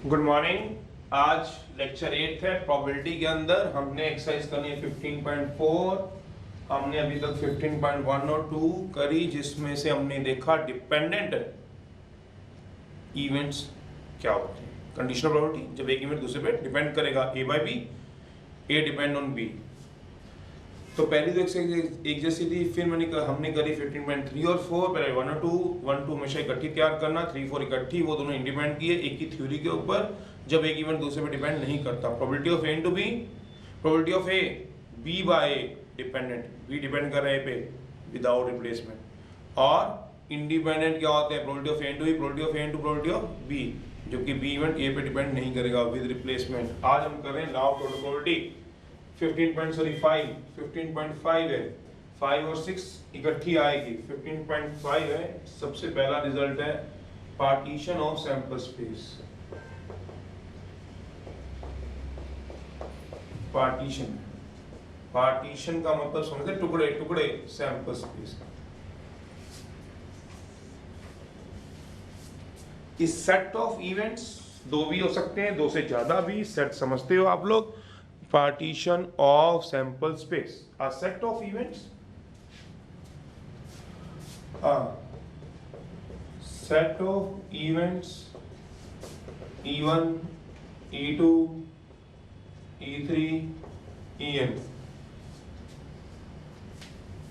Good morning. आज lecture 8 है। Probability के अंदर हमने एक्सरसाइज करनी है 15.4। हमने अभी तक 15.1 और 2 करी, जिसमें से हमने देखा डिपेंडेंट इवेंट्स क्या होते हैं। कंडीशनल प्रोबेबिलिटी, जब एक इवेंट दूसरे पे डिपेंड करेगा, a by b, a depend on b. तो पहली तो एक्सरसाइज एक जैसी थी। फिर हमने करी 15.3 और 4। पहले 1 और 2, 1 2 हमेशा इकट्ठी तैयार करना, 3 4 इकट्ठी, वो दोनों इंडिपेंडेंट किए एक ही थ्योरी के ऊपर, जब एक इवेंट दूसरे पे डिपेंड नहीं करता। Probability of a into b, probability of a b by a dependent, b depend कर रहे हैं पे विदाउट रिप्लेसमेंट। और इंडिपेंडेंट क्या होते हैं? Probability of a into b, probability of a into probability of b, जो कि बी इवेंट ए पे डिपेंड नहीं करेगा विद रिप्लेसमेंट। आज हम कर रहे हैं लॉ ऑफ टोटल प्रोबेबिलिटी। 15.5 है, 5 और 6 इकट्ठी आएगी, 15.5 है। सबसे पहला रिजल्ट है partition of sample space. Partition का मतलब समझते, टुकड़े टुकड़े सैंपल स्पेस। इस सेट ऑफ इवेंट्स, दो भी हो सकते हैं, दो से ज्यादा भी, सेट समझते हो आप लोग। Partition of sample space, a set of events, a set of events E1, E2, E3, En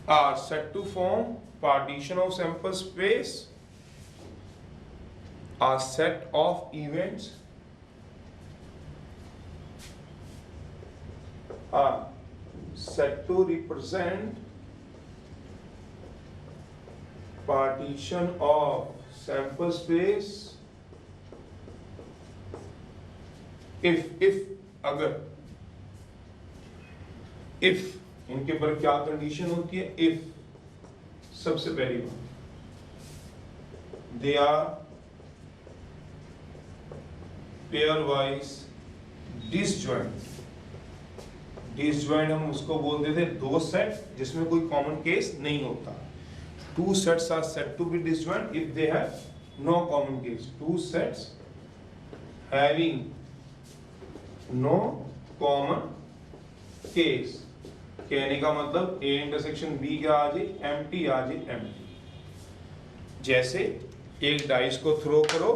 are set to form partition of sample space, a set of events are set to represent partition of sample space if अगर if इनके ऊपर क्या condition होती है? if सबसे पहली बात, they are pairwise disjoint। Disjoint हम उसको बोलते थे दो सेट जिसमें कोई कॉमन केस नहीं होता। Two sets are set to be disjoint if they have no common case. Two sets having no common case, कहने का मतलब ए इंटरसेक्शन बी क्या आ जाए? एम्प्टी आ जाए, एम्प्टी। जैसे एक डाइस को थ्रो करो,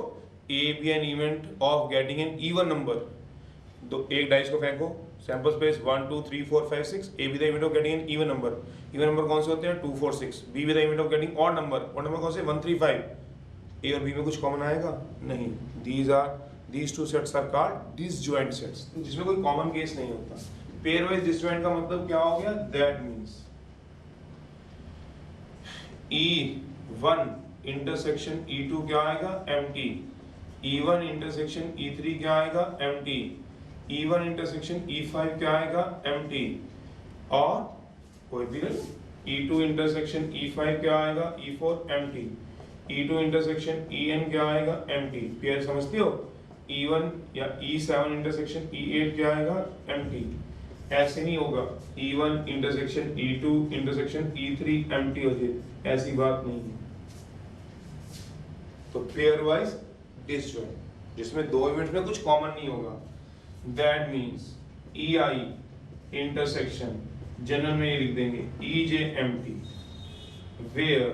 A be an event of getting an even number. तो एक डाइस को फेंको, sample space 1 2 3 4 5 6, A with the event of getting an even number. Even number कौन से होते हैं? 2 4 6। B with the event of getting odd number. Odd number कौन से? 1 3 5। ए और बी में कुछ कॉमन आएगा? नहीं। These two sets are called disjoint sets, जिसमें कोई कॉमन केस नहीं होता। पेयर वाइज डिसजॉइंट का मतलब क्या हो गया? That means E1 intersection E2 क्या आएगा? एम्प्टी। E1 इंटरसेक्शन E3 क्या आएगा? एम्प्टी। E1 इंटरसेक्शन E5 क्या आएगा? एम्प्टी। और कोई भी नहीं। E2 इंटरसेक्शन E5 क्या आएगा? E4 empty. E2 intersection En क्या आएगा? एम्प्टी। पेयर समझते हो? E1 या E7 इंटरसेक्शन E8 क्या आएगा? एम्प्टी। ऐसे नहीं होगा E1 intersection E2 intersection E3 empty हो जाए, ऐसी बात नहीं है। तो पेयर वाइज डिसजॉइंट जिसमें दो इवेंट्स में कुछ कॉमन नहीं होगा। That means EI intersection, general में ये लिख देंगे EJ empty, where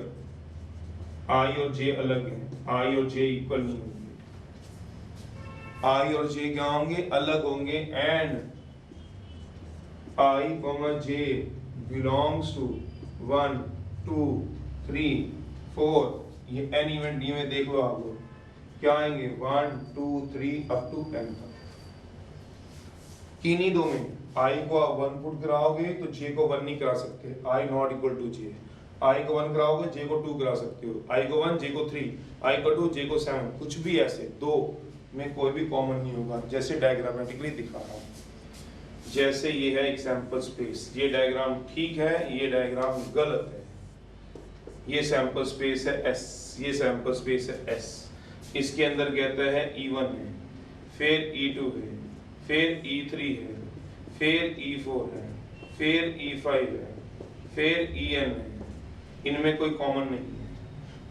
I और J अलग हैं, I और J इक्वल नहीं होंगे। I और J क्या होंगे? अलग होंगे। and I, J belongs to 1 2 3 4। ये n इवेंट डी में देख लो आप लोग क्या आएंगे? 1 2 3 अप टू n तक। किन्हीं दो में आई को आप 1 पुट कराओगे तो जे को 1 नहीं करा सकते, आई नॉट इक्वल टू जे। आई को 1 कराओगे, जे को 2 करा सकते हो। आई को 1, जे को 3, आई को 2, जे को 7। कुछ भी ऐसे दो में कोई भी कॉमन नहीं होगा, जैसे डायग्रामेटिकली दिखा रहा हूं। जैसे ये है एक सैंपल स्पेस, ये डायग्राम ठीक है, ये डायग्राम गलत है। ये सैंपल स्पेस है S, ये सैंपल स्पेस है S। इसके अंदर कहता है E1 है, फिर E2 है, फिर E3 है, फिर E4 है, फिर E5 है, फिर En है। इनमें कोई कॉमन नहीं है,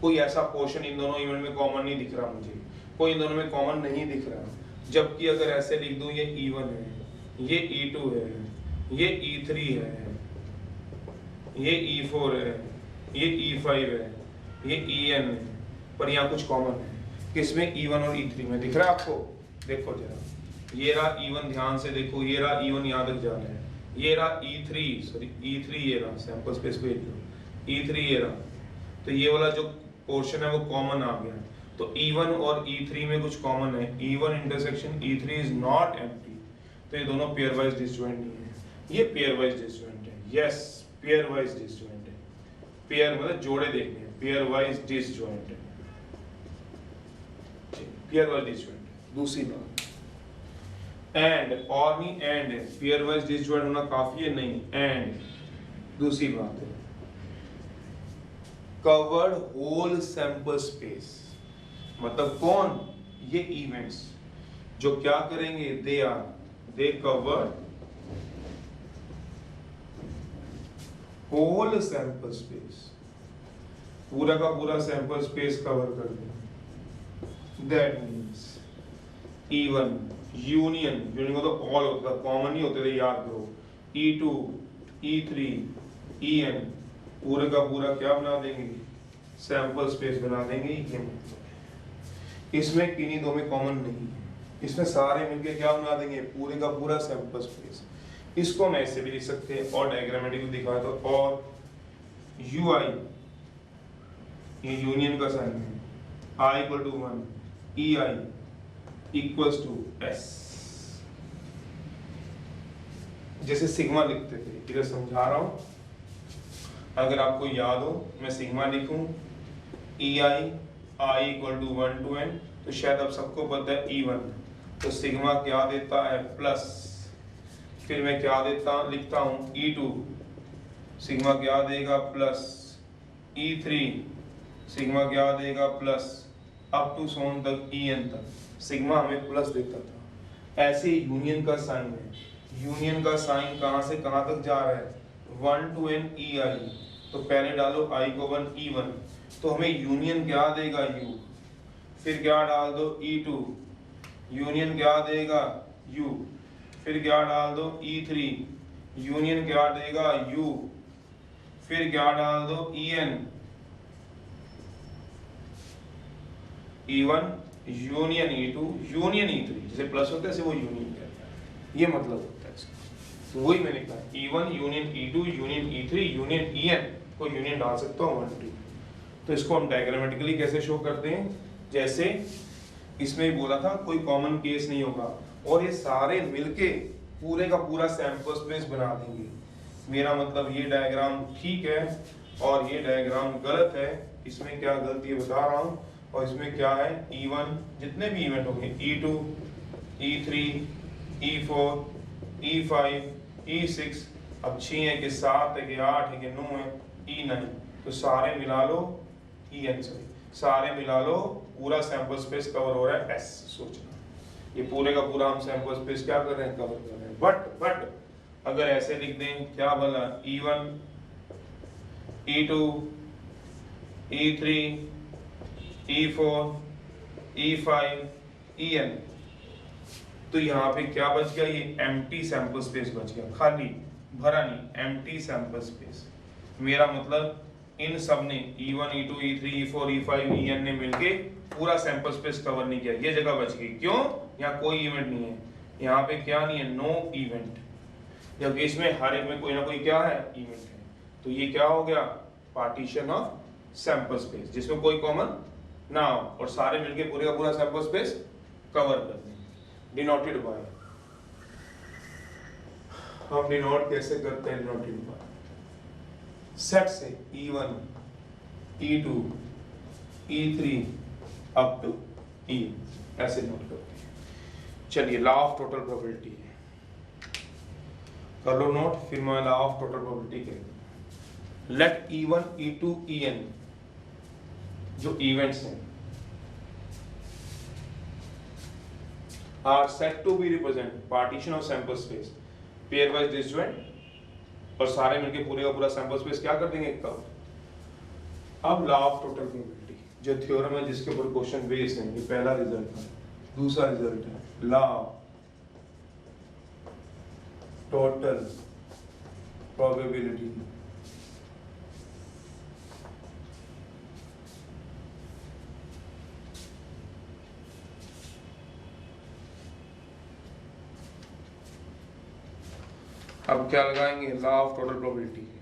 कोई ऐसा पोर्शन इन दोनों इवेंट में कॉमन नहीं दिख रहा मुझे, कोई इन दोनों में कॉमन नहीं दिख रहा। जबकि अगर ऐसे लिख दूं ये E1 है, ये E2 है, ये E3 है, ये E4 है, ये E5 है, ये En है, पर यहाँ कुछ कॉमन है किसमें? E1 और E3 में। दिख रहा है आपको? देखो जरा, ये रहा E1, ध्यान से देखो, ये रहा E1 यहाँ तक जा रहा है, ये रहा E3 ये रहा, सैंपल स्पेस को E3 ये रहा, तो ये वाला जो पोर्शन है वो कॉमन आ गया। तो E1 और E3 में कुछ कॉमन है, E1 intersection E3 is not empty, तो ये दोनों पेयर वाइज डिसजॉइंट नहीं है, ये पेयर वाइज डिसजॉइंट है। यस, पेयर वाइज डिसजॉइंट है। पेयर मतलब जोड़े देखने हैं, पेयर वाइज डिसजॉइंट है, पेयर वाइज डिसजॉइंट है। दूसरी बात, एंड और नहीं, एंड है, पेयर वाइज डिसजॉइंट होना काफी है नहीं, एंड दूसरी बात है कवर्ड होल सैंपल स्पेस, मतलब कौन? ये इवेंट्स जो क्या करेंगे, दे कवर होल सैंपल स्पेस, पूरा का पूरा सैंपल स्पेस कवर कर दें। दैट मीन्स E1 यूनियन को तो ऑल होता है, कॉमन ही होते थे, याद करो। E2 E3 En पूरे का पूरा क्या बना देंगे? सैंपल स्पेस बना देंगे। ये मतलब इसमें किन्हीं दो में कॉमन नहीं है, इसमें सारे मिलके क्या बना देंगे? पूरे का पूरा सैंपल स्पेस। इसको मैं ऐसे भी लिख सकते हैं और डायग्रामेटिक दिखा दो, और UI ये यूनियन का साइन है, I equal to 1, EI equals to S, जैसे सिग्मा लिखते थे, इधर समझा रहा हूं, अगर आपको याद हो मैं सिग्मा लिखूं EI I equal to 1 to n, तो शायद अब सबको पता है E1, तो सिग्मा क्या देता है? प्लस, फिर मैं क्या लिखता हूं E2, सिग्मा क्या देगा? प्लस, E3 सिग्मा क्या देगा? प्लस, अप टू सोन तक En तक सिग्मा हमें प्लस देता था। ऐसे यूनियन का साइन है, यूनियन का साइन कहां से कहां तक जा रहा है? 1 to n EI, तो पहले डालो I को 1 E1, तो हमें यूनियन क्या देगा? U, फिर क्या डाल दो? E2, यूनियन क्या देगा? U, फिर क्या डाल दो? E3, यूनियन क्या देगा? U, फिर क्या डाल दो? En, E1 union E2 union E3, जैसे प्लस होता है ऐसे वो यूनियन कहते हैं, ये मतलब होता है इसका। तो वही मैंने कहा E1 union E2 union E3 union En को यूनियन डाल सकता हूँ 1 2। तो इसको हम डायग्रामेटिकली कैसे शो करते हैं? जैसे इसमें ही बोला था कोई कॉमन केस नहीं होगा और ये सारे मिलके पूरे का पूरा सैंपल स्पेस बना देंगे। मेरा मतलब ये डायग्राम ठीक है और ये डायग्राम गलत है, इसमें क्या गलती है बता रहा हूँ, और इसमें क्या है? E1 जितने भी इवेंट होंगे, E2 E3 E4 E5 E6, अब 6 है कि 7 है कि 8 है कि 9 है, E9, तो सारे मिला लो En, सारे मिला लो, पूरा सैंपल स्पेस कवर हो रहा है S। सोचना ये पूरे का पूरा हम सैंपल स्पेस क्या कर रहे हैं? कवर कर रहे हैं। बट अगर ऐसे लिख दें, क्या बोला? E1 E2 E3 E4 E5 En, तो यहाँ पे क्या बच गया? ये एम्प्टी सैंपल स्पेस बच गया, खाली भरा नहीं, एम्प्टी सैंपल स्पेस। मेरा मतलब इन सब ने E1 E2 E3 E4 E5 En ने मिलके पूरा सैंपल स्पेस कवर नहीं किया, ये जगह बच गई। क्यों? यहाँ कोई इवेंट नहीं है, यहाँ पे क्या नहीं है? नो इवेंट, जबकि इसमें हर एक में कोई ना कोई क्या है? इवेंट है। तो ये क्या हो गया? पार्टीशन ऑफ सैंपल स्पेस, जिसमें कोई कॉमन ना हो और सारे मिलके पूरे का पूरा सैंपल स्पेस कवर कर दें। डिनोटेड बाय, हम डिनोट कैसे करते हैं? डिनोटेड बाय सेट से E1 E2 E3 up to E, ऐसे नोट करते हैं। चलिए लॉ ऑफ टोटल प्रोबेबिलिटी है, कर लो नोट, फिर मैं लॉ ऑफ टोटल प्रोबेबिलिटी कहता हूं। लेट E1 E2 En जो इवेंट्स हैं are set to be represent partition of sample space pairwise disjoint, और सारे मिलके पूरे का पूरा सैंपल स्पेस क्या कर देंगे? कवर। अब लॉ ऑफ टोटल प्रोबेबिलिटी जो थ्योरम है जिसके ऊपर क्वेश्चन बेस्ड है, ये पहला रिजल्ट है। दूसरा रिजल्ट है लॉ टोटल प्रोबेबिलिटी अब क्या लगाएंगे law of total probability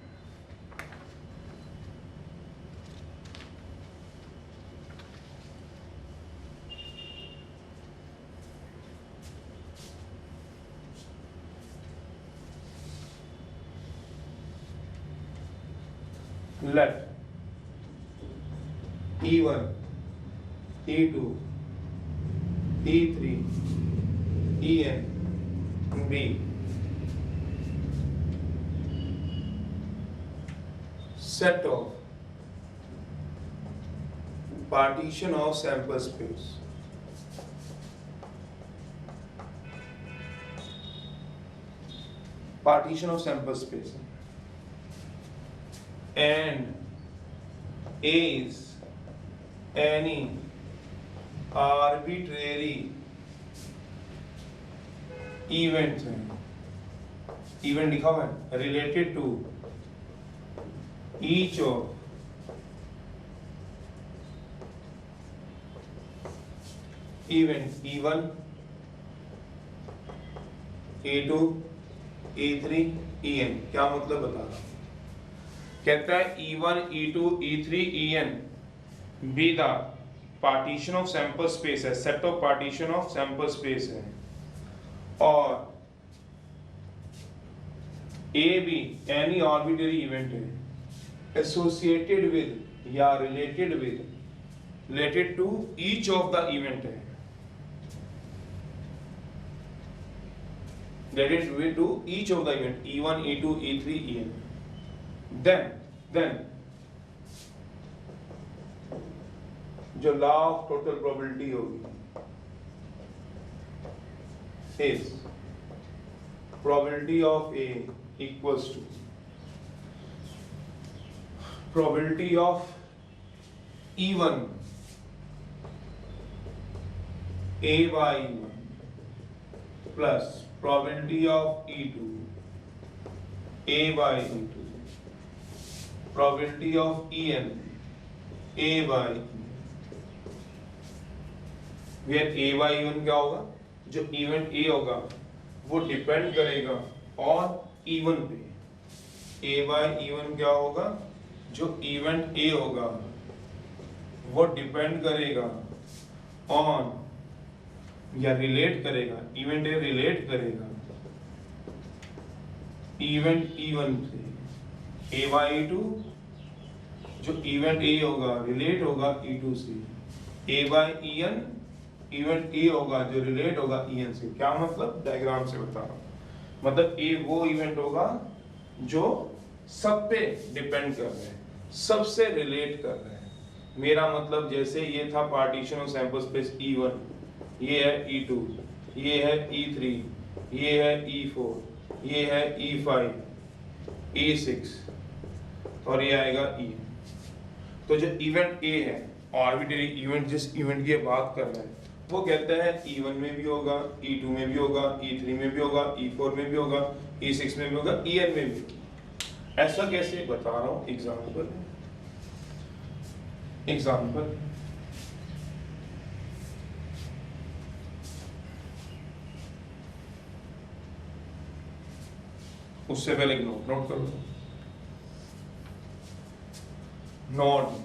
let E1 E2 E3 En be set of partition of sample space and is any arbitrary event लिखा हुआ है related to each of event E1 E2 E3 En क्या मतलब बता रहा हूं कहता है E1 E2 E3 En be the partition of sample space है set of partition of sample space है और A भी any arbitrary event है associated with या related to each of the event है related to each of the event E1 E2 E3 En then जो law of total probability होगी is probability of A equals to probability of E1 A by E1 plus probability of E2 A by E2 probability of En A by where A by E1 क्या होगा जो event A होगा वो depend करेगा on E1 पे A by E1 क्या होगा जो इवेंट A होगा वो डिपेंड करेगा ऑन या रिलेट करेगा इवेंट A रिलेट करेगा इवेंट E1 से A by E2 जो इवेंट A होगा रिलेट होगा E2 से A by En event A होगा जो रिलेट होगा En से क्या मतलब डायग्राम से बता रहा हूं मतलब A वो इवेंट होगा जो सब पे डिपेंड कर रहे हैं सबसे रिलेट कर रहे हैं मेरा मतलब जैसे ये था partition of sample space E1 ये है E2 ये है E3 ये है E4 ये है E5 E6 और ये आएगा E तो जो इवेंट A है आर्बिट्रेरी इवेंट जिस इवेंट की बात कर रहा है वो कहता है E1 में भी होगा E2 में भी होगा E3 में भी होगा E4 में भी होगा E6 में भी होगा En में भी होगा ऐसा कैसे बता रहा हूं एग्जाम्पल उससे पहले नोट कर लो note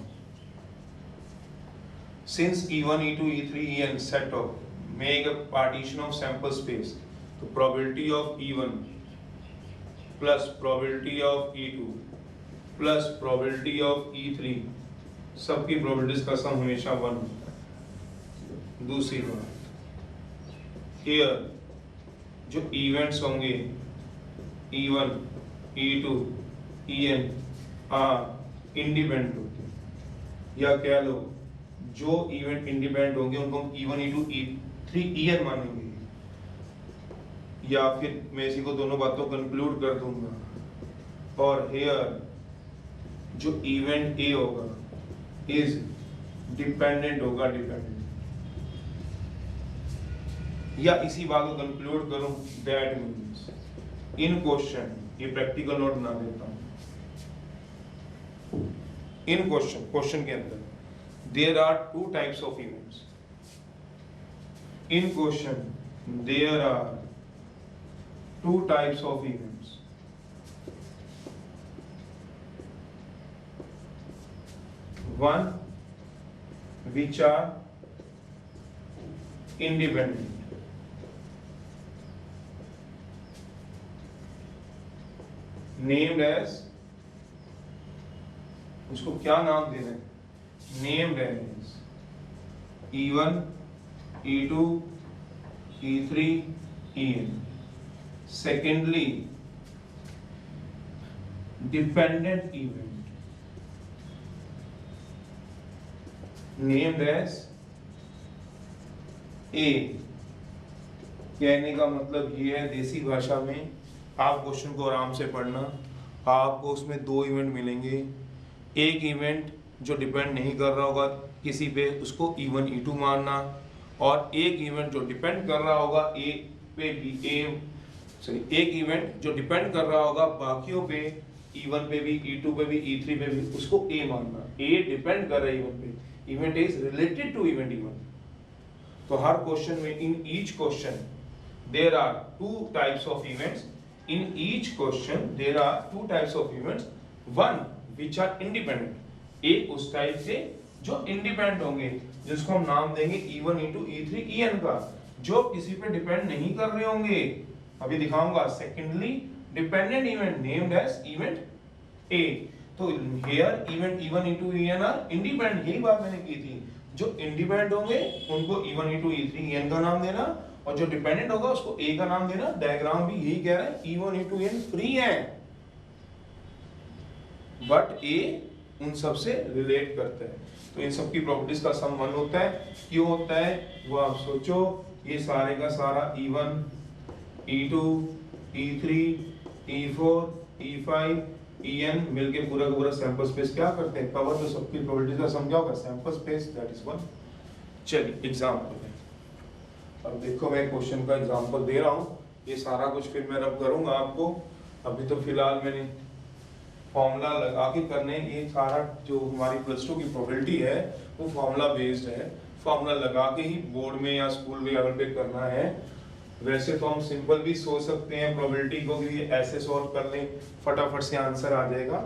since E1 E2 E3 En set of make a partition of sample space तो probability of E1 plus probability of E2 plus probability of E3 सबकी probabilities का सम हमेशा 1 दूसरी बात here जो events होंगे E1 E2 En इंडिपेंडेंट होते हैं या क्या लो जो इवेंट इंडिपेंडेंट होंगे उनको हम E1 E2 E3 En मानेंगे या फिर मैं इसी को दोनों बातों को कंक्लूड कर दूंगा और हियर जो इवेंट A होगा इज डिपेंडेंट होगा डिपेंडेंट या इसी बात को कंक्लूड करूं, दैट मीन्स इन क्वेश्चन, ये प्रैक्टिकल नोट बना देता हूं, इन क्वेश्चन के अंदर there are two types of events, in question there are two types of events, one which are independent, named as, उसको क्या नाम दे रहे हैं, named as E1, E2, E3, En. Secondly, dependent event named as A. कहने का मतलब ये है देसी भाषा में, आप क्वेश्चन को आराम से पढ़ना, आपको उसमें दो इवेंट मिलेंगे, एक इवेंट जो डिपेंड नहीं कर रहा होगा किसी पे उसको E1 E2 मानना, और एक इवेंट जो डिपेंड कर रहा होगा ए पे एक इवेंट जो डिपेंड कर रहा होगा बाकियों पे, E1 पे भी, E2 पे भी, E3 पे भी, उसको A मानना। A डिपेंड कर रहा है इवेंट पे, event is related to event event. तो हर क्वेश्चन में in each question there are two types of events, in each question there are two types of events, one which are independent, एक उस type से जो independent होंगे, जिसको हम नाम देंगे E1 E2 E3 En का, जो किसी पे डिपेंड नहीं कर रहे होंगे, अभी दिखाऊंगा। Secondly dependent event named as event A। तो here event E1 E2 En are independent, यही बात मैंने की थी, जो इंडिपेंडेंट होंगे उनको E1 E2 E3 En का नाम देना, और जो डिपेंडेंट होगा उसको A का नाम देना। डायग्राम भी यही कह रहा है, E1 E2 En फ्री है, बट A उन सब से रिलेट करता है। तो इन सब की प्रॉपर्टीज का सम 1 होता है। क्यों होता है वो आप सोचो, ये सारे का सारा E1 E2 E3 E4 E5 En मिलके पूरा का पूरा सैंपल स्पेस क्या करते हैं, कवर। तो सबकी प्रोबेबिलिटी का सम क्या होगा, सैंपल स्पेस, दैट इज 1। चलिए एग्जांपल है, अब देखो मैं क्वेश्चन का एग्जांपल दे रहा हूँ, ये सारा कुछ फिर मैं रब करूंगा आपको। अभी तो फिलहाल मैंने फॉर्मूला लगा के करने, ये सारा जो हमारी +2 की प्रोबेबिलिटी है वो फॉर्मूला बेस्ड है, फॉर्मूला लगा के ही बोर्ड में या स्कूल लेवल पे करना है। वैसे तो हम सिंपल भी सोच सकते हैं प्रोबेबिलिटी को, कि ऐसे सॉल्व कर लें फटाफट से आंसर आ जाएगा,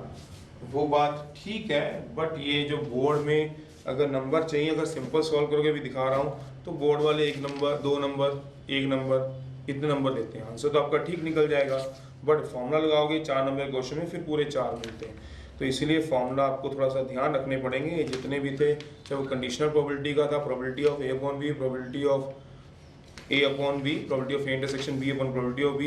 वो बात ठीक है। बट ये जो बोर्ड में अगर नंबर चाहिए, अगर सिंपल सॉल्व करोगे भी दिखा रहा हूँ, तो बोर्ड वाले 1 नंबर 2 नंबर 1 नंबर इतने नंबर देते हैं, आंसर तो आपका ठीक निकल जाएगा। बट फॉर्मूला लगाओगे 4 नंबर क्वेश्चन में, फिर पूरे 4 मिलते हैं। तो इसीलिए फॉर्मूला आपको थोड़ा सा ध्यान रखने पड़ेंगे। जितने भी थे, चाहे वो कंडीशनल प्रोबेबिलिटी का था, probability of A upon B, probability of A upon B, probability of A intersection B upon probability of B,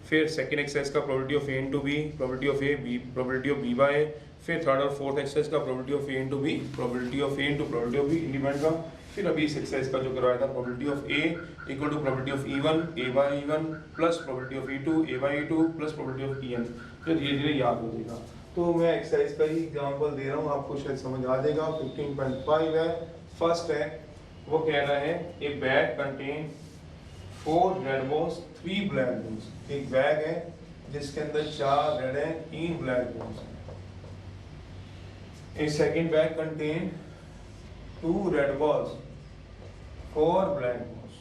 फिर सेकंड एक्सरसाइज का probability of A into B, probability of A B, probability of B by A, फिर third और fourth exercise का probability of A into B, probability of A into probability of B independent का, फिर अभी इस exercise का जो करवाया था probability of A equal to probability of E1 A by E1 plus probability of E2 A by E2 plus probability of En। तो धीरे धीरे याद हो जाएगा। तो मैं एक्सरसाइज का ही एग्जांपल दे रहा हूँ, आपको शायद समझ आ जाएगा। 15.5 है, फर्स्ट है, वो कह रहा है ए bag contain 4 red balls 3 black balls. एक बैग है जिसके अंदर 4 रेड है 3 black balls. A second bag contain 2 red balls 4 black balls।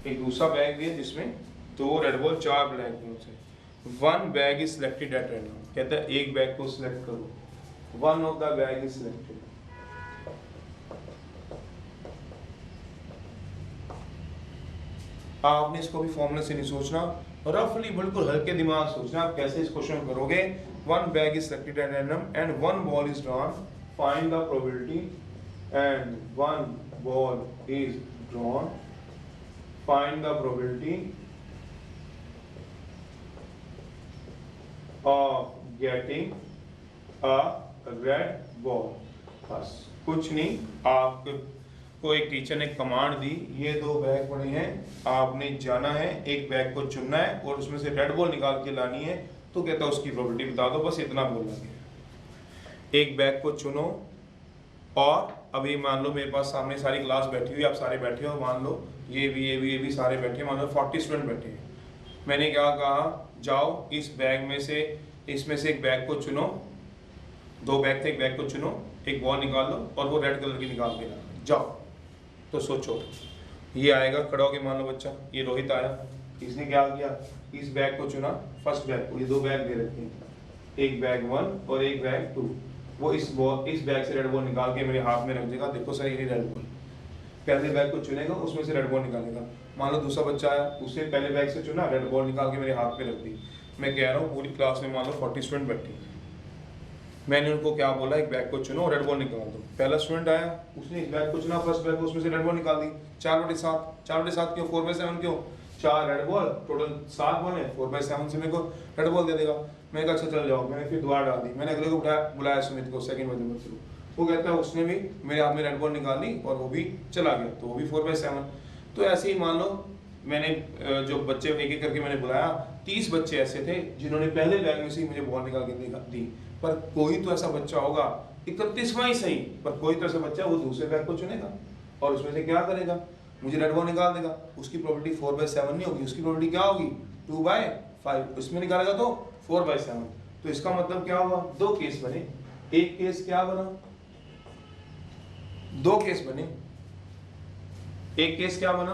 एक दूसरा बैग भी है जिसमें 2 रेड बॉल 4 ब्लैक बॉल्स है। One bag is selected at random, कहता है एक बैग को सिलेक्ट करो, one of the bag is selected. आपने इसको भी फॉर्मूला से नहीं सोचना, रफली बिल्कुल हल्के दिमाग सोचना आप कैसे इस क्वेश्चन करोगे। One bag is selected at random and one ball is drawn, find the probability and one ball is drawn, find the probability of getting a red ball. बस कुछ नहीं, आपको एक टीचर ने कमांड दी, ये 2 बैग पड़े हैं, आपने जाना है एक बैग को चुनना है और उसमें से रेड बॉल निकाल के लानी है। तो कहता है उसकी प्रोबेबिलिटी बता दो, बस इतना बोलना है। एक बैग को चुनो, और अभी मान लो मेरे पास सामने सारी क्लास बैठी हुई, आप सारे बैठे हो, मान लो ये भी सारे बैठे, मान लो 40 स्टूडेंट बैठे हैं। मैंने क्या कहा, जाओ इस बैग में से, इसमें से एक बैग को चुनो, 2 बैग थे, एक बैग को चुनो, एक बॉल निकाल लो और वो रेड कलर की निकाल के लाओ, जाओ। तो सोचो, ये आएगा, खड़ा होके मान लो बच्चा, ये रोहित आया, इसने क्या किया, इस बैग को चुना, फर्स्ट बैग को, ये 2 बैग दे रखे हैं, एक बैग 1 और एक बैग 2, वो इस बैग से रेड बॉल निकाल के मेरे हाथ में रख देगा, देखो सर ये रेड बॉल। पहले बैग को चुनेगा, उसमें से रेड बॉल निकालेगा। मान लो दूसरा बच्चा आया, उसने पहले बैग से चुना, रेड बॉल निकाल के मेरे हाथ में रख दी। मैं कह रहा हूँ पूरी क्लास में मान लो 40 स्टूडेंट बैठे, मैंने उनको क्या बोला, एक बैग को चुनो और रेड बॉल निकाल दो। पहला स्टूडेंट आया, उसने इस बैग को चुना, फर्स्ट बैग को, उसमें से रेड बॉल निकाल दी। 4/7, 4/7 क्यों, 4/7 क्यों, 4 रेड बॉल, टोटल 7 बॉल है, 4/7 से मेरे को रेड बॉल दे देगा। मैंने कहा अच्छा चल जाओ, मैंने फिर दोबारा डाल दी। मैंने अगले को बुलाया सुमित को, सेकंड बजे में थ्रू, वो कहता है उसने भी मेरे हाथ में रेड बॉल निकाल ली और वो भी चला गया, तो वो भी 4/7। तो ऐसे ही मान लो मैंने जो बच्चे एक एक करके मैंने बुलाया, 30 बच्चे ऐसे थे जिन्होंने पहले बैग में से मुझे बॉल निकाल के दी, पर कोई तो ऐसा बच्चा होगा, 31वां ही सही, पर कोई तो ऐसा बच्चा वो दूसरे बैग को चुनेगा और उसमें से क्या करेगा, मुझे रेड बॉल निकाल देगा। उसकी प्रोबेबिलिटी 4/7 नहीं होगी, उसकी प्रोबेबिलिटी क्या होगी, 2/5, इसमें निकालेगा तो 4/7। तो इसका मतलब क्या हुआ, 2 केस बने। एक केस क्या बना, 2 केस बने। एक केस क्या बना,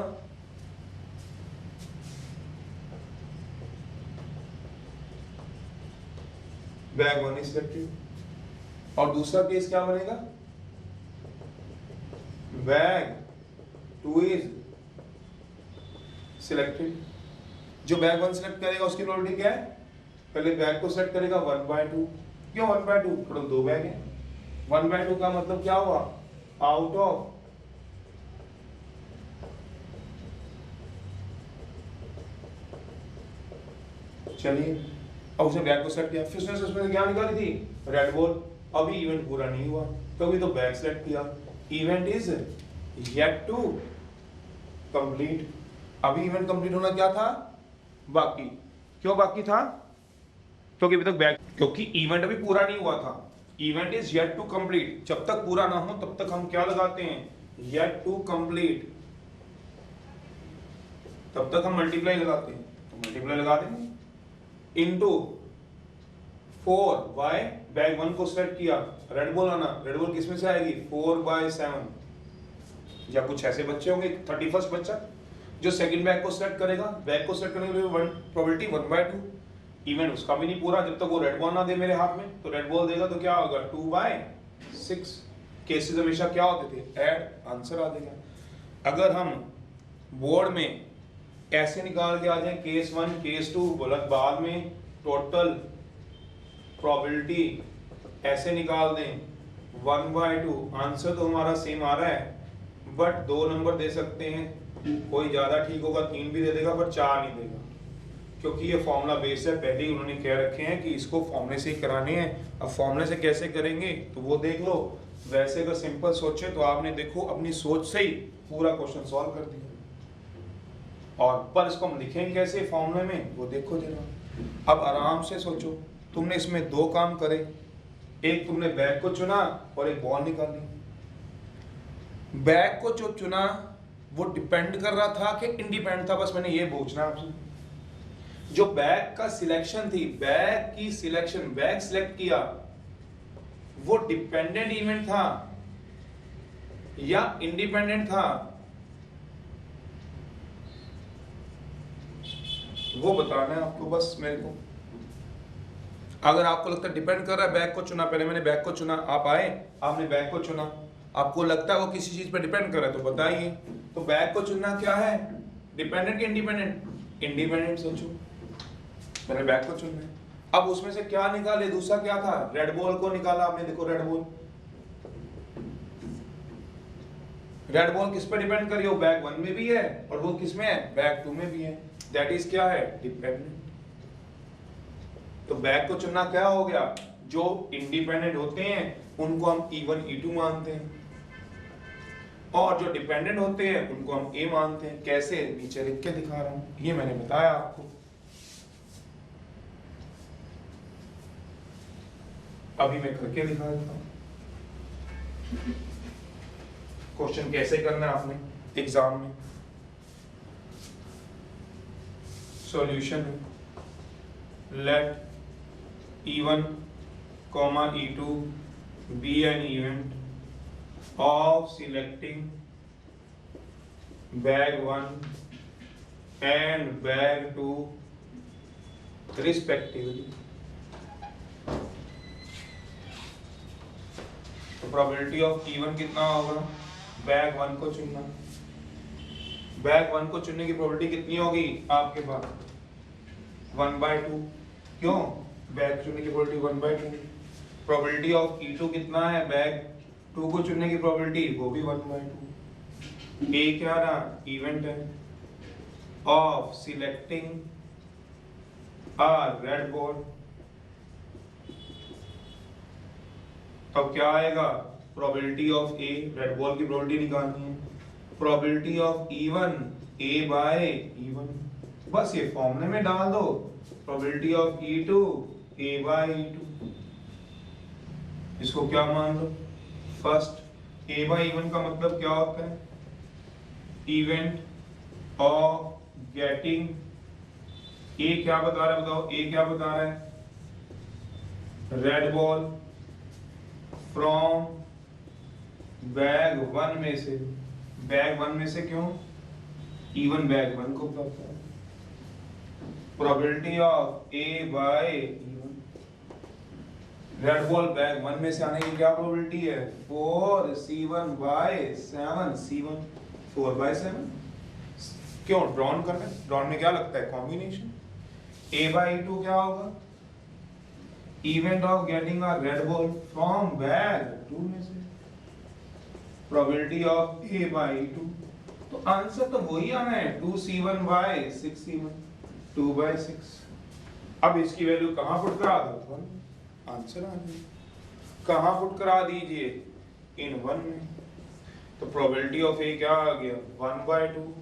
बैग 1 इज सिलेक्टेड, और दूसरा केस क्या बनेगा, बैग 2 इज सिलेक्टेड। जो बैग 1 सिलेक्ट करेगा उसकी प्रोबेबिलिटी क्या है, पहले बैग को सेलेक्ट करेगा 1/2। क्यों 1/2, टोटल 2 बैग है, 1/2 का मतलब क्या हुआ, आउट ऑफ चलिए, अब उसने बैग को सेलेक्ट किया, फिर उसमें क्या निकाली थी, रेड बॉल। अभी इवेंट पूरा नहीं हुआ, कभी तो बैग सेलेक्ट किया, event is yet to complete. अभी इवेंट कंप्लीट होना क्या था, बाकी। क्यों बाकी था, क्योंकि अभी तक बैग, क्योंकि इवेंट अभी पूरा नहीं हुआ था। Event is yet to complete, जब तक पूरा ना हो तब तक हम क्या लगाते हैं, येट टू कंप्लीट, तब तक हम मल्टीप्लाई लगाते हैं, तो मल्टीप्लाई लगा देंगे इनटू 4 बाय बैग 1 को सेलेक्ट किया, रेड बॉल आना, रेड बॉल किसमें से आएगी, 4/7। या कुछ ऐसे बच्चे होंगे, 31st बच्चा जो सेकंड बैग को सेलेक्ट करेगा, बैग को सेलेक्ट करने के लिए प्रोबेबिलिटी 1/2, इवेंट उसका भी नहीं पूरा जब तक वो रेड बॉल ना दे मेरे हाथ में, तो रेड बॉल देगा तो क्या होगा, 2/6। केसेस हमेशा क्या होते थे, ऐड आंसर आ देगा। अगर हम बोर्ड में ऐसे निकाल के आ जाए, केस 1 केस 2, बोला बाद में टोटल प्रोबेबिलिटी ऐसे निकाल दें 1/2, आंसर तो हमारा सेम आ रहा है, बट 2 नंबर दे सकते हैं, कोई ज्यादा ठीक होगा 3 भी दे देगा, पर 4 नहीं देगा, क्योंकि ये फॉर्मूला बेस है, पहले ही उन्होंने कह रखे हैं कि इसको फॉर्मूले से ही कराने हैं। अब फॉर्मूले से कैसे करेंगे तो वो देख लो, वैसे अगर सिंपल सोचे तो आपने देखो अपनी सोच से ही पूरा क्वेश्चन सॉल्व कर दिया, और पर इसको हम लिखेंगे कैसे फॉर्मूले में, वो देखो जरा। अब आराम से सोचो, तुमने इसमें 2 काम करे, एक तुमने बैग को चुना और एक बॉल निकाली। बैग को जो चुना वो डिपेंड कर रहा था कि इंडिपेंडेंट था, बस मैंने ये पूछना आपसे। जो बैग का सिलेक्शन थी, बैग की सिलेक्शन, बैग सिलेक्ट किया, वो डिपेंडेंट इवेंट था या इंडिपेंडेंट था, वो बताना है आपको बस मेरे को। अगर आपको लगता है डिपेंड कर रहा है, बैग को चुना, पहले मैंने बैग को चुना, आप आए, आपने बैग को चुना, आपको लगता है वो किसी चीज पे डिपेंड कर रहा है तो बताइए। तो बैग को चुनना क्या है, डिपेंडेंट कि इंडिपेंडेंट, इंडिपेंडेंट सोचो, मैंने बैग को चुनना है। अब उसमें से क्या निकाले, दूसरा क्या था, रेड बॉल को निकाला आपने, देखो रेड बॉल, रेड बॉल किस पे डिपेंड करी, वो बैग 1 में भी है और वो किस में है, बैग 2 में भी है, दैट इज क्या है, डिपेंडेंट। तो बैग को चुनना क्या हो गया, जो इंडिपेंडेंट होते हैं उनको हम E1 E2 मानते हैं, और जो डिपेंडेंट होते हैं उनको हम A मानते हैं। कैसे, नीचे लिख के दिखा रहा हूं, ये मैंने बताया आपको। अभी मैं करके दिखा देता हूं। क्वेश्चन कैसे करना है आपने एग्जाम में, solution let E1, E2 be an event of selecting bag 1 and bag 2 respectively. तो प्रोबेबिलिटी ऑफ E1 कितना होगा, बैग 1 को चुनना, बैग 1 को चुनने की प्रोबेबिलिटी कितनी होगी आपके पास 1/2, क्यों बैग चुनने की प्रोबेबिलिटी 1/2, प्रोबेबिलिटी ऑफ E2 कितना है, बैग 2 को चुनने की प्रोबेबिलिटी वो भी 1/2, ए क्या रहा इवेंट है of selecting a red ball, तब क्या आएगा probability of A, red ball की प्रोबेबिलिटी निकालनी है, प्रोबेबिलिटी ऑफ E1 A/E1, बस ये फॉर्मूले में डाल दो, प्रोबेबिलिटी ऑफ E2 A/E2, इसको क्या मान लो फर्स्ट, A/E1 का मतलब क्या होता है, इवेंट ऑफ गेटिंग, ए क्या बता रहा है बताओ, ए क्या बता रहा है, रेड बॉल फ्रॉम बैग 1 में से, बैग 1 में से क्यों, E1 बैग 1 को बताता है, probability of A/E1, red ball bag 1 में से आने की क्या प्रोबेबिलिटी है 4C1/7, C1 4/7, क्यों ड्रॉन कर रहे हैं, ड्रॉन में क्या लगता है कॉम्बिनेशन, A/E2 क्या होगा, event of getting a red ball from bag 2 में से, प्रोबेबिलिटी ऑफ A/E2, तो आंसर तो वही आना है 2C1/6C1, 2/6, अब इसकी वैल्यू कहां पुट करा दो, आंसर आ गया, कहां पुट करा दीजिए इन 1 में, तो प्रोबेबिलिटी ऑफ ए क्या आ गया 1/2,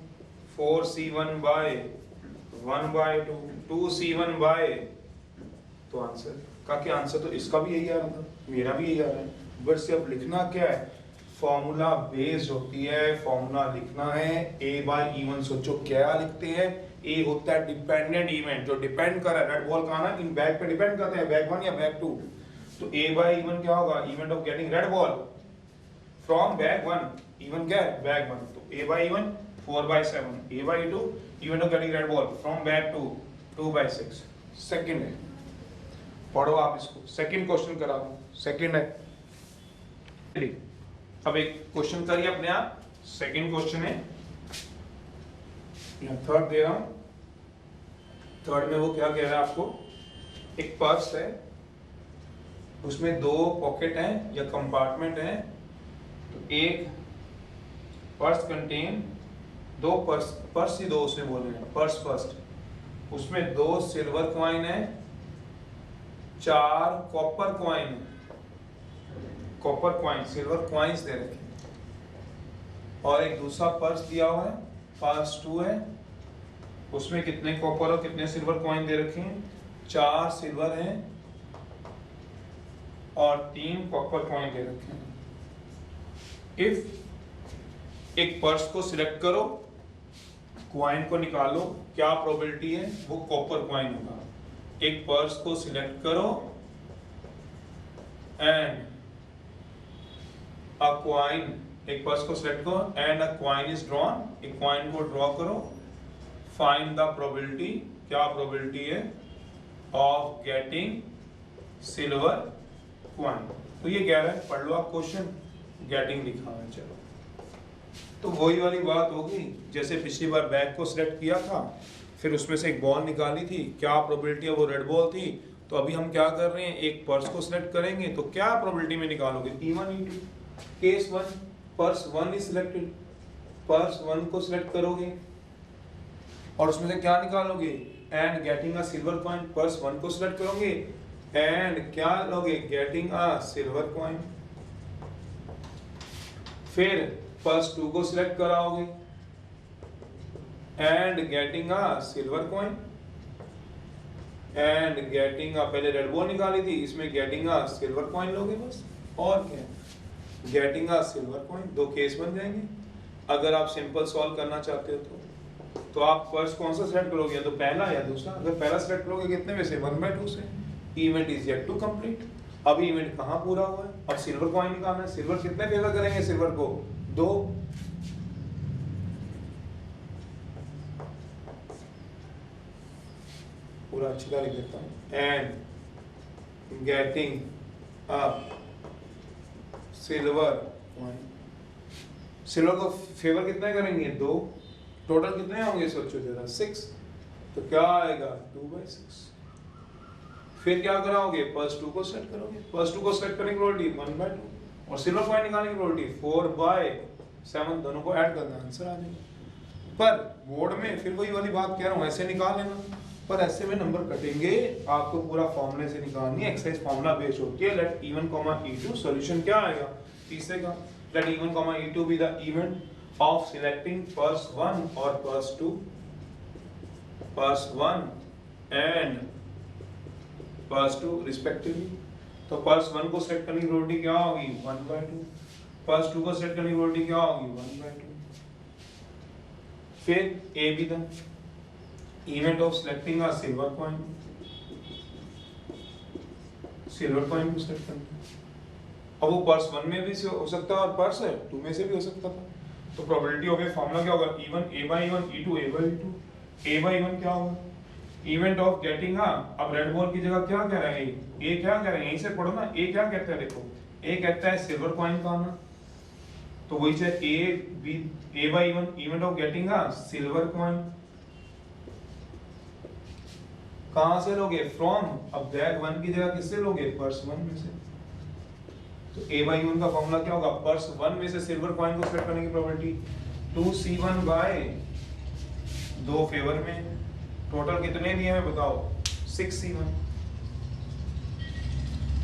4C1/1/2, 2C1/, तो आंसर का क्या, आंसर तो इसका भी यही आ रहा था, मेरा भी यही आ रहा है, बट सिर्फ लिखना क्या है, फॉर्मूला बेस्ड होती है, फॉर्मूला लिखना है A/E1, सोचो क्या लिखते हैं, ए होता है डिपेंडेंट इवेंट, जो डिपेंड कर रहा है, रेड बॉल का आना इन बैग पे डिपेंड करते हैं, बैग 1 या बैग 2, तो A/E1 क्या होगा, event of getting red ball from bag 1, even क्या है बैग 1, तो A/E1 4/7, A/E2 event of getting red ball from bag 2 2/6, second है, पढ़ो आप इसको, सेकंड क्वेश्चन करा दो, सेकंड है, अब एक क्वेश्चन करिए अपने आप, सेकंड क्वेश्चन है, थर्ड दे रहा हूं, थर्ड में वो क्या कह रहा है आपको, एक पर्स है, उसमें 2 पॉकेट हैं या कंपार्टमेंट हैं, तो एक पर्स कंटेन 2 पर्स ही 2 उसमें बोले हैं, पर्स फर्स्ट, उसमें 2 सिल्वर कॉइन है, 4 copper coin, copper coin silver coins दे रखे हैं, और एक दूसरा पर्स दिया हुआ है, पर्स 2 है, उसमें कितने कॉपर और कितने सिल्वर कॉइन दे रखे हैं, 4 सिल्वर हैं और 3 कॉपर कॉइन दे रखे हैं, इफ एक पर्स को सिलेक्ट करो, कॉइन को निकालो, क्या प्रोबेबिलिटी है वो कॉपर कॉइन होगा, एक पर्स को सिलेक्ट करो एंड अ कॉइन, एक पर्स को सिलेक्ट करो and a coin is drawn, एक कॉइन को ड्रॉ करो, फाइंड द प्रोबेबिलिटी, क्या प्रोबेबिलिटी है ऑफ गेटिंग सिल्वर कॉइन, तो ये कह रहा है, पढ़ लो आप क्वेश्चन, गेटिंग लिखा है, चलो तो वही वाली बात होगी, जैसे पिछली बार बैग को सिलेक्ट किया था, फिर उसमें से एक बॉल निकाली थी, क्या प्रोबेबिलिटी है वो रेड बॉल थी, तो अभी हम क्या कर रहे हैं, एक पर्स को सिलेक्ट करेंगे, तो क्या प्रोबेबिलिटी में निकालोगे E1 E2, case 1 purse 1 is selected, purse 1 को सिलेक्ट करोगे और उसमें से क्या निकालोगे, and getting a silver coin, purse 1 को सिलेक्ट करोगे एंड क्या लोगे, गेटिंग अ सिल्वर कॉइन, फिर पर्स 2 को सिलेक्ट कराओगे and getting a silver coin and getting a, पहले रेड बॉल निकाली थी, इसमें गेटिंग अ सिल्वर कॉइन लोगे बस, और क्या, गेटिंग अ सिल्वर कॉइन, दो केस बन जाएंगे। अगर आप सिंपल सॉल्व करना चाहते हो तो आप फर्स्ट कौन सा सेलेक्ट करोगे, या तो पहला या दूसरा। अगर पहला सेलेक्ट करोगे कितने में से, 1/2 से। Event is yet to complete, अब इवेंट कहाँ पूरा हुआ है, अब सिल्वर कॉइन निकालना है। सिल्वर कितने फेवर करेंगे, सिल्वर को 2। पूरा अच्छी तरह लिख देता हूँ, and getting a silver coin. Silver को फेवर कितने करेंगे, 2। टोटल कितने होंगे सोचो जरा, 6। तो क्या आएगा, 2/6। फिर क्या कराओगे, +2 को सेट करोगे। +2 को सेट करने की प्रोबेबिलिटी 1/2, और सिल्वर कॉइन निकालने की प्रोबेबिलिटी 4/7। दोनों को ऐड करना, आंसर आ जाएगा। पर बोर्ड में फिर वही वाली बात कह रहा हूँ, ऐसे निकाल लेना, पर ऐसे में नंबर कटेंगे। आपको पूरा फॉर्मूले से निकालनी है, एक्सरसाइज फॉर्मूला बेस्ड होती है। लेट E1, E2, सॉल्यूशन क्या आएगा, तीसरे का। Let E1, E2 be the event of selecting +1 or +2, +1 and +2 respectively। तो +1 को सेट करने की प्रोबेबिलिटी क्या होगी, 1/2। +2 को सेट करने की प्रोबेबिलिटी क्या होगी, 1/2। फिर A भी था, event of selecting a silver coin, silver coin को सेट करना। अब वो +1 में भी हो सकता है और +2 में से भी हो सकता था। तो प्रोबेबिलिटी ऑफ ए फार्मूला क्या होगा, E1 A/E1, E2 A/E2। A/E1 क्या होगा, इवेंट ऑफ गेटिंग। अब रेड बॉल की जगह क्या कह रहे हैं, ए क्या कह रहे हैं, यहीं से पढ़ो ना। ए क्या कहता है, देखो ए कहता है सिल्वर कॉइन का आना, तो वही से A/E1 event of getting silver coin. कहां से लोगे, फ्रॉम। अब दैट 1 की जगह किससे लोगे, +1 में से। तो A/E1 का फॉर्मूला क्या होगा, +1 में से सिल्वर कॉइन को सेट करने की प्रोबेबिलिटी 2C1/, 2 फेवर में। टोटल कितने दिए हैं बताओ, 6C1।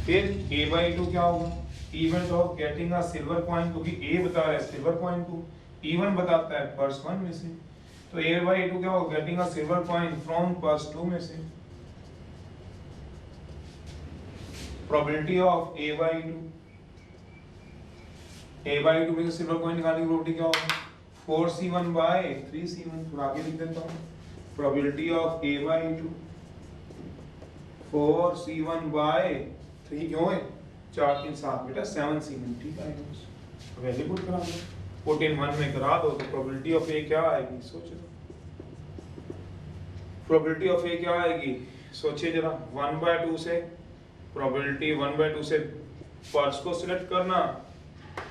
फिर A/E2 क्या होगा, event of getting a silver coin, क्योंकि A बता रहा है सिल्वर कॉइन को, E1 बताता है +1 में से। तो A/E2 क्या होगा, getting a silver coin from +2 में से। प्रोबेबिलिटी ऑफ A/E2 में से सिल्वर कॉइन निकालने की प्रोबेबिलिटी क्या होगी, 4C1/3C1। थोड़ा आगे लिख देता हूँ, प्रोबेबिलिटी ऑफ A/E2 4C1/3 क्यों है, 4 3 7 बेटा 7C1, ठीक है। वेरी गुड, करा दो, पुट इन 1 में करा दो। तो प्रोबेबिलिटी ऑफ A क्या आएगी, सोचो। प्रोबेबिलिटी ऑफ A क्या आएगी, सोचिए जरा। 1/2 से प्रोबेबिलिटी 1/2 से फर्स्ट को सिलेक्ट करना,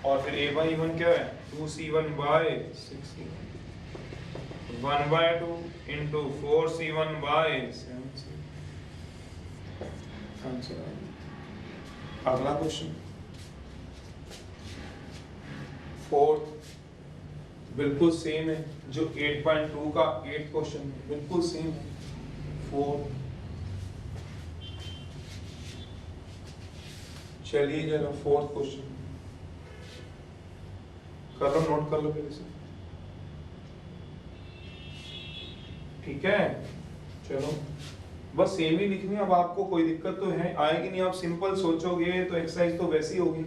और फिर A/E1 क्या है, 2C1/6C1। 1/2 into 4C1/7C। आंसर आ गया। अगला क्वेश्चन, 4th, बिल्कुल सेम है जो 8.2 का 8 क्वेश्चन है, बिल्कुल सेम है। 4, चलिए जरा 4th क्वेश्चन कर लो, नोट कर लो मेरे से, ठीक है। चलो बस सेम ही लिखनी है। अब आपको कोई दिक्कत तो है आएगी नहीं, आप सिंपल सोचोगे तो एक्सरसाइज तो वैसी होगी,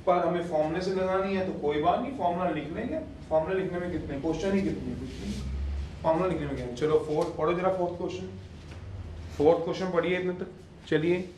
पर हमें फॉर्मूले से लगानी है तो कोई बात नहीं, फॉर्मूला लिख लेंगे। फॉर्मूला लिखने में कितने क्वेश्चन ही कितने, फॉर्मूला लिखने में क्या है। चलो 4th पढ़ो जरा, 4th क्वेश्चन। 4th क्वेश्चन पढ़िए इतने तक, चलिए।